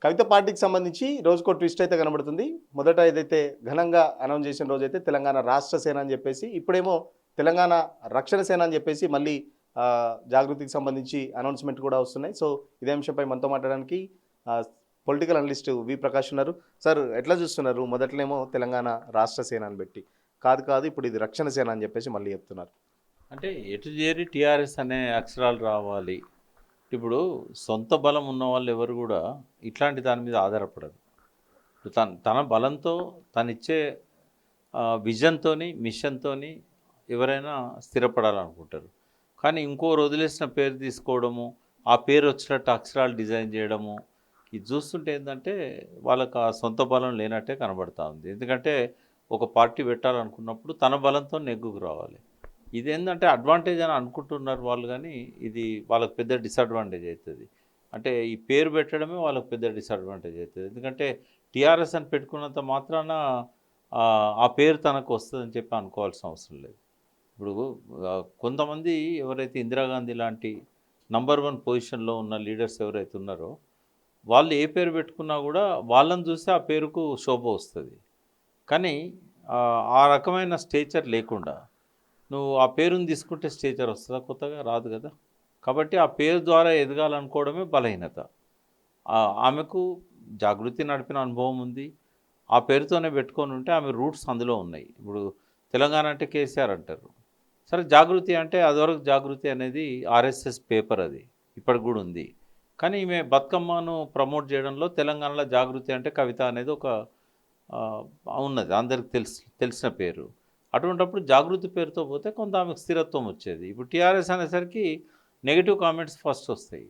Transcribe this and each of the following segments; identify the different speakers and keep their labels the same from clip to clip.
Speaker 1: కవిత పార్టీకి సంబంధించి రోజుకో ట్విస్ట్ అయితే కనబడుతుంది. మొదట ఏదైతే ఘనంగా అనౌన్స్ చేసిన రోజైతే తెలంగాణ రాష్ట్ర సేన అని చెప్పేసి, ఇప్పుడేమో తెలంగాణ రక్షణ సేన అని చెప్పేసి మళ్ళీ జాగృతికి సంబంధించి అనౌన్స్‌మెంట్ కూడా వస్తున్నాయి. సో, ఇదే అంశంపై మనతో మాట్లాడడానికి ఆహ్, పొలిటికల్ అనలిస్ట్ వి. ప్రకాష్ ఉన్నారు. సార్ ఎట్లా చూస్తున్నారు? మొదట్లేమో తెలంగాణ రాష్ట్ర సేన అని పెట్టి, కాదు కాదు ఇప్పుడు ఇది రక్షణ సేన అని చెప్పేసి మళ్ళీ చెప్తున్నారు.
Speaker 2: అంటే ఎటు చేరి టీఆర్ఎస్ అనే అక్షరాలు రావాలి. ఇప్పుడు సొంత బలం ఉన్న వాళ్ళు ఎవరు కూడా ఇట్లాంటి దాని మీద ఆధారపడరు. తన తన బలంతో తనిచ్చే విజన్‌తోని, మిషన్‌తోని ఎవరైనా స్థిరపడాలనుకుంటారు. కానీ ఇంకోరు వదిలేసిన పేరు తీసుకోవడము, ఆ పేరు వచ్చినట్టు అక్షరాలు డిజైన్ చేయడము, ఇది చూస్తుంటే ఏందంటే వాళ్ళకి ఆ సొంత బలం లేనట్టే కనబడతా ఉంది. ఎందుకంటే ఒక పార్టీ పెట్టాలనుకున్నప్పుడు తన బలంతో నెగ్గుకు రావాలి. ఇదేందంటే అడ్వాంటేజ్ అని అనుకుంటున్నారు వాళ్ళు గానీ, ఇది వాళ్ళకి పెద్ద డిసడ్వాంటేజ్ అయితది. అంటే ఈ పేరు పెట్టడమే వాళ్ళకి పెద్ద డిసడ్వాంటేజ్ అయితది. ఎందుకంటే టీఆర్ఎస్ అని పెట్టుకున్నంత మాత్రాన ఆ పేరు తనకు వస్తదని చెప్పి అనుకోవాల్సిన అవసరం లేదు. ఇప్పుడు కొంతమంది ఎవరైతే ఇందిరాగాంధీ లాంటి నంబర్ 1 పొజిషన్‌లో ఉన్న లీడర్స్ ఎవరైతే ఉన్నారో, వాళ్ళు ఏ పేరు పెట్టుకున్నా గూడా వాళ్ళని చూసి ఆ పేరుకు శోభ వస్తది. కానీ ఆ రకమైన స్టేచర్ లేకుండా నువ్వు ఆ పేరుని తీసుకుంటే స్టేచర్ వస్తదా కొత్తగా? రాదు గదా! కాబట్టి ఆ పేరు ద్వారా ఎదగాలనుకోవడమే బలహీనత. ఆమెకు జాగృతి నడిపిన అనుభవం ఉంది. ఆ పేరుతోనే పెట్టుకొనుంటే ఆమె రూట్స్ అందులో ఉన్నాయి. ఇప్పుడు తెలంగాణ అంటే కేసీఆర్ అంటారు. సరే జాగృతి అంటే అదివరకు జాగృతి అనేది ఆర్ఎస్ఎస్ పేపర్ అది. ఇప్పటికి గూడా ఉంది. కానీ ఈమె బతుకమ్మను ప్రమోట్ చేయడంలో తెలంగాణలో జాగృతి అంటే కవిత అనేది ఒక ఆహ్, ఉన్నది. అందరికి తెలిసిన పేరు. అటువంటప్పుడు జాగృతి పేరుతో పోతే కొంత ఆమెకు స్థిరత్వం వచ్చేది. ఇప్పుడు టీఆర్ఎస్ అనేసరికి నెగెటివ్ కామెంట్స్ ఫస్ట్ వస్తాయి.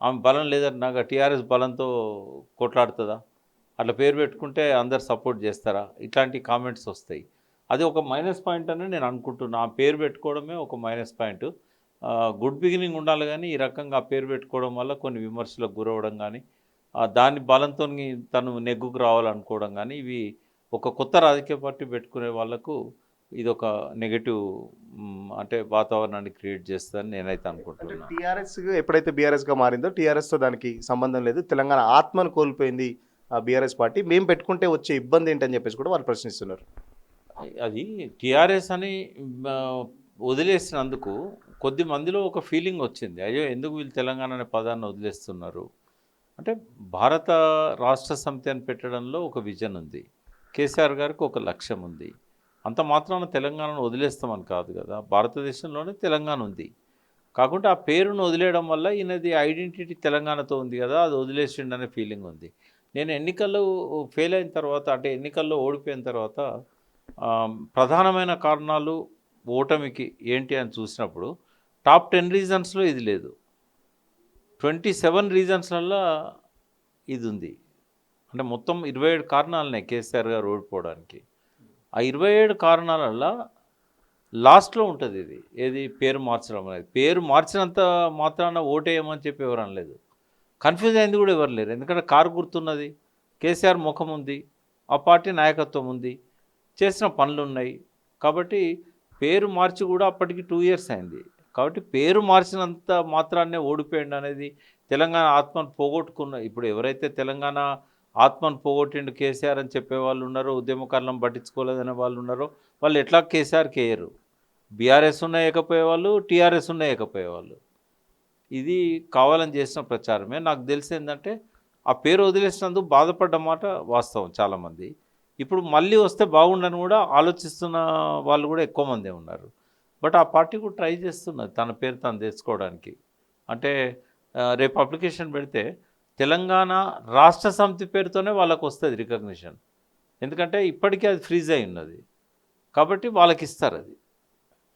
Speaker 2: ఆమె బలం లేదన్నాక టీఆర్ఎస్ బలంతో కొట్లాడుతదా? అట్లా పేరు పెట్టుకుంటే అందరు సపోర్ట్ చేస్తారా? ఇట్లాంటి కామెంట్స్ వస్తాయి. అది ఒక మైనస్ పాయింట్ అని నేను అనుకుంటున్నా. ఆ పేరు పెట్టుకోవడమే ఒక మైనస్ పాయింట్. గుడ్ బిగినింగ్ ఉండాలి గానీ, ఈ రకంగా ఆ పేరు పెట్టుకోవడం వల్ల కొన్ని విమర్శలకు గురవ్వడం గానీ, దాని బలంతోని తను నెగ్గుకు రావాలనుకోవడం గానీ, ఇవి ఒక కొత్త రాజకీయ పార్టీ పెట్టుకునే వాళ్ళకు ఇదొక నెగెటివ్ అంటే వాతావరణాన్ని క్రియేట్ చేస్తదని నేనైతే
Speaker 1: అంటే
Speaker 2: అనుకుంటున్నా.
Speaker 1: టీఆర్ఎస్ ఎప్పుడైతే బీఆర్ఎస్‌గా మారిందో టీఆర్ఎస్‌తో దానికి సంబంధం లేదు. తెలంగాణ ఆత్మను కోల్పోయింది బీఆర్ఎస్ పార్టీ. మేము పెట్టుకుంటే వచ్చే ఇబ్బంది ఏంటని చెప్పేసి కూడా వాళ్ళు ప్రశ్నిస్తున్నారు.
Speaker 2: అది టీఆర్ఎస్ అని ఆహ్, వదిలేసినందుకు కొద్ది మందిలో ఒక ఫీలింగ్ వచ్చింది. అయ్యో! ఎందుకు వీళ్ళు తెలంగాణ అనే పదాన్ని వదిలేస్తున్నారు? అంటే భారత రాష్ట్ర సమితి అని పెట్టడంలో ఒక విజన్ ఉంది. కేసీఆర్ గారికి ఒక లక్ష్యం ఉంది. అంత మాత్రాన తెలంగాణను వదిలేస్తామని కాదు కదా! భారతదేశంలోనే తెలంగాణ ఉంది. కాకుంటే ఆ పేరును వదిలేయడం వల్ల ఈయనది ఐడెంటిటీ తెలంగాణతో ఉంది కదా! అది వదిలేసిండనే ఫీలింగ్ ఉంది. నేను ఎన్నికల్లో ఫెయిల్ అయిన తర్వాత అంటే ఎన్నికల్లో ఓడిపోయిన తర్వాత ప్రధానమైన కారణాలు ఓటమికి ఏంటి అని చూసినప్పుడు టాప్ 10 రీజన్స్‌లో ఇది లేదు. 27 రీజన్స్‌లల్లా ఇదుంది. అంటే మొత్తం 27 కారణాలున్నాయి కేసీఆర్ గారు ఓడిపోవడానికి. ఆ 27 కారణాలల్లా లాస్ట్‌లో ఉంటదిది. ఏది పేరు మార్చడం అనేది. పేరు మార్చినంత మాత్రాన ఓటేయమని చెప్పి ఎవరు అనలేదు. కన్‌ఫ్యూజ్ అయింది గూడా ఎవరు లేరు. ఎందుకంటే కారు గుర్తున్నది. కేసీఆర్ ముఖం ఉంది. ఆ పార్టీ నాయకత్వం ఉంది. చేసిన పనులున్నాయి. కాబట్టి పేరు మార్చి గూడా అప్పటికి 2 ఇయర్స్ అయింది. కాబట్టి పేరు మార్చినంత మాత్రాన్నే ఓడిపోయిండనేది తెలంగాణ ఆత్మను పోగొట్టుకున్న ఇప్పుడు ఎవరైతే తెలంగాణ ఆత్మను పోగొట్టిండు కేసీఆర్ అని చెప్పేవాళ్ళు ఉన్నారో, ఉద్యమకారులను పట్టించుకోలేదనే వాళ్ళు ఉన్నారో, వాళ్ళు ఎట్లా కేసీఆర్‌కి ఎయ్యరు. బీఆర్ఎస్ ఉన్నా ఏయకపోయేవాళ్ళు, టీఆర్ఎస్ ఉన్నా ఏయకపోయేవాళ్ళు. ఇది కావాలని చేసిన ప్రచారమే. నాకు తెలిసేందంటే, ఆ పేరు వదిలేసినందుకు బాధపడ్డ మాట వాస్తవం చాలామంది. ఇప్పుడు మళ్ళీ వస్తే బాగుండని గూడా ఆలోచిస్తున్న వాళ్ళు గూడా ఎక్కువ మందే ఉన్నారు. బట్ ఆ పార్టీ కూడా ట్రై చేస్తున్నది తన పేరు తను తెచ్చుకోవడానికి. అంటే రేపు అప్లికేషన్ పెడితే తెలంగాణ రాష్ట్ర సమితి పేరుతోనే వాళ్ళకొస్తది రికగ్నిషన్. ఎందుకంటే ఇప్పటికే అది ఫ్రీజ్ అయ్యి ఉన్నది. కాబట్టి వాళ్ళకిస్తారది.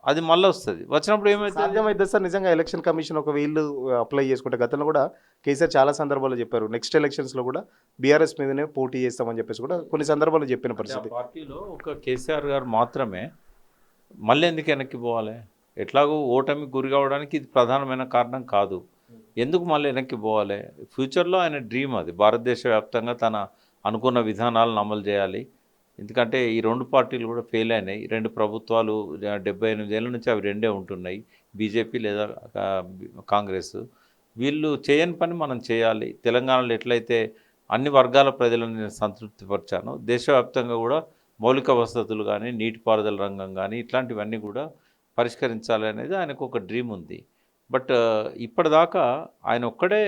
Speaker 2: అది మళ్ళొస్తది. వచ్చినప్పుడు ఏమైతది?
Speaker 1: సాధ్యమైద్దా సార్ నిజంగా ఎలక్షన్ కమిషన్ ఒక వీళ్ళు అప్లై చేసుకుంటే గతంలో కూడా కేసీఆర్ చాలా సందర్భాల్లో చెప్పారు. నెక్స్ట్ ఎలక్షన్స్‌లో కూడా బీఆర్ఎస్ మీదనే పోటీ చేస్తామని చెప్పేసి కూడా కొన్ని సందర్భాల్లో చెప్పిన
Speaker 2: అంటే ఆ
Speaker 1: పరిస్థితి.
Speaker 2: పార్టీలో ఒక కేసీఆర్ గారు మాత్రమే మళ్ళీ ఎందుకు వెనక్కి పోవాలి? ఎట్లాగో ఓటమికి గురి కావడానికి ఇది ప్రధానమైన కారణం కాదు. ఎందుకు మళ్ళీ వెనక్కి పోవాలి? ఫ్యూచర్‌లో ఆయన డ్రీమ్ అది. భారతదేశ వ్యాప్తంగా తన అనుకున్న విధానాలను అమలు చేయాలి. ఎందుకంటే ఈ 2 పార్టీలు కూడా ఫెయిల్ అయినాయి. 2 ప్రభుత్వాలు 78 ఏళ్ల నుంచి అవి రెండే ఉంటున్నాయి. బీజేపీ లేదా కాంగ్రెస్. వీళ్ళు చేయని పని మనం చేయాలి. తెలంగాణలో ఎట్లయితే అన్ని వర్గాల ప్రజలను నేను సంతృప్తిపరిచానో, దేశవ్యాప్తంగా కూడా మౌలిక వసతులు కానీ, నీటిపారుదల రంగం కానీ ఇట్లాంటివన్నీ కూడా పరిష్కరించాలి అనేది ఆయనకు ఒక డ్రీమ్ ఉంది. బట్ ఇప్పటిదాకా ఆయన ఒక్కడే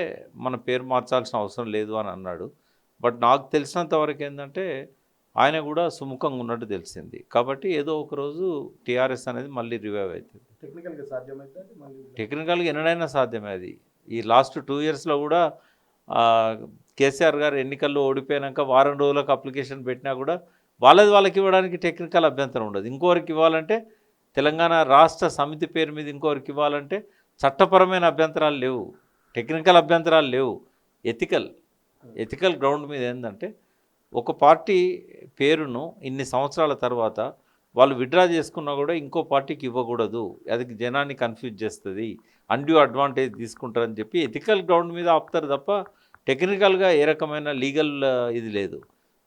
Speaker 2: మన పేరు మార్చాల్సిన అవసరం లేదు అని అన్నాడు. బట్ నాకు తెలిసినంత వరకు ఏంటంటే ఆయన కూడా సుముఖంగా ఉన్నట్టు తెలిసింది. కాబట్టి ఏదో ఒక రోజు టీఆర్ఎస్ అనేది మళ్ళీ రివైవ్ అవుతుంది.
Speaker 1: టెక్నికల్గా సాధ్యమైతే మళ్ళీ
Speaker 2: టెక్నికల్గా ఎన్నడైనా సాధ్యమే అది. ఈ లాస్ట్ 2 ఇయర్స్లో కూడా కేసీఆర్ గారు ఎన్నికల్లో ఓడిపోయాక వారం రోజులకు అప్లికేషన్ పెట్టినా కూడా వాళ్ళకి ఇవ్వడానికి టెక్నికల్ అభ్యంతరం ఉండదు. ఇంకోరికి ఇవ్వాలంటే తెలంగాణ రాష్ట్ర సమితి పేరు మీద ఇంకోరికి ఇవ్వాలంటే చట్టపరమైన అభ్యంతరాలు లేవు, టెక్నికల్ అభ్యంతరాలు లేవు. ఎథికల్ గ్రౌండ్ మీద ఏంటంటే ఒక పార్టీ పేరును ఇన్ని సంవత్సరాల తర్వాత వాళ్ళు విత్డ్రా చేసుకున్నా కూడా ఇంకో పార్టీకి ఇవ్వకూడదు, అది జనాన్ని కన్ఫ్యూజ్ చేస్తుంది, అన్డ్యూ అడ్వాంటేజ్ తీసుకుంటారని చెప్పి ఎథికల్ గ్రౌండ్ మీద ఆపుతారు తప్ప టెక్నికల్గా ఏ రకమైన లీగల్ ఇది లేదు.